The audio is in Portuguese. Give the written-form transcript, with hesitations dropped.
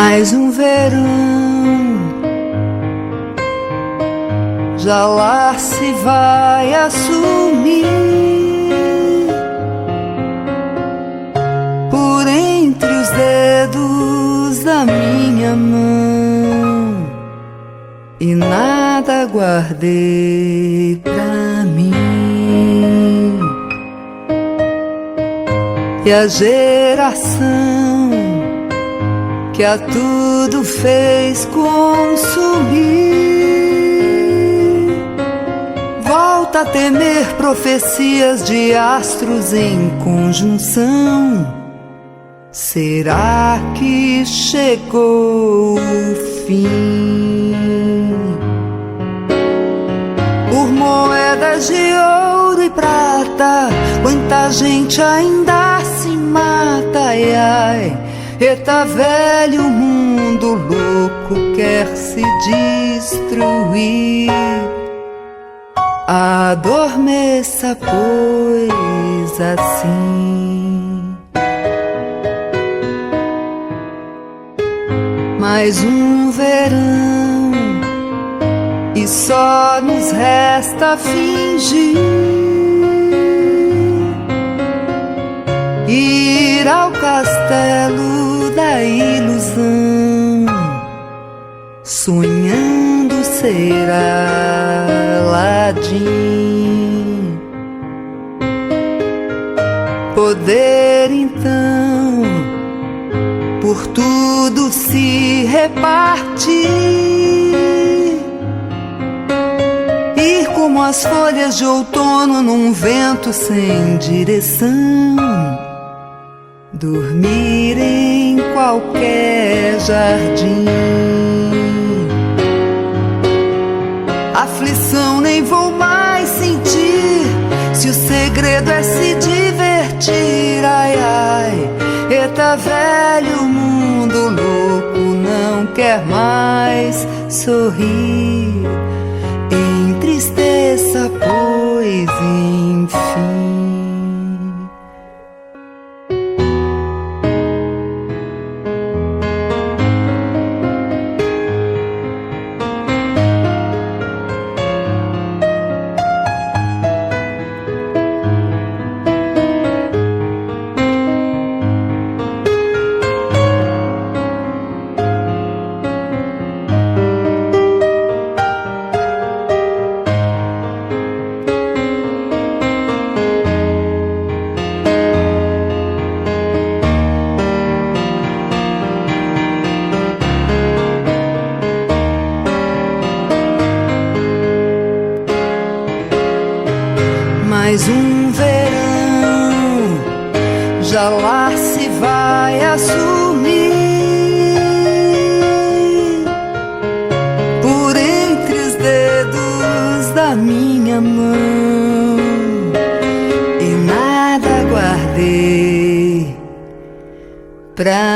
Mais um verão já lá se vai assumir. Por entre os dedos da minha mão, e nada guardei pra mim. E a geração que a tudo fez consumir volta a temer profecias de astros em conjunção. Será que chegou o fim? Por moedas de ouro e prata, quanta gente ainda se mata, ai, ai. Eita, velho mundo louco quer se destruir. Adormeça, pois, assim. Mais um verão e só nos resta fingir, ir ao castelo da ilusão, sonhando ser Aladim. Poder então por tudo se repartir, ir como as folhas de outono num vento sem direção, dormir em qualquer jardim. Aflição nem vou mais sentir, se o segredo é se divertir, ai, ai. Eita, velho mundo louco não quer mais sorrir. Entristeça, pois, enfim. Mais um verão já lá se vai assumir, por entre os dedos da minha mão, e nada guardei pra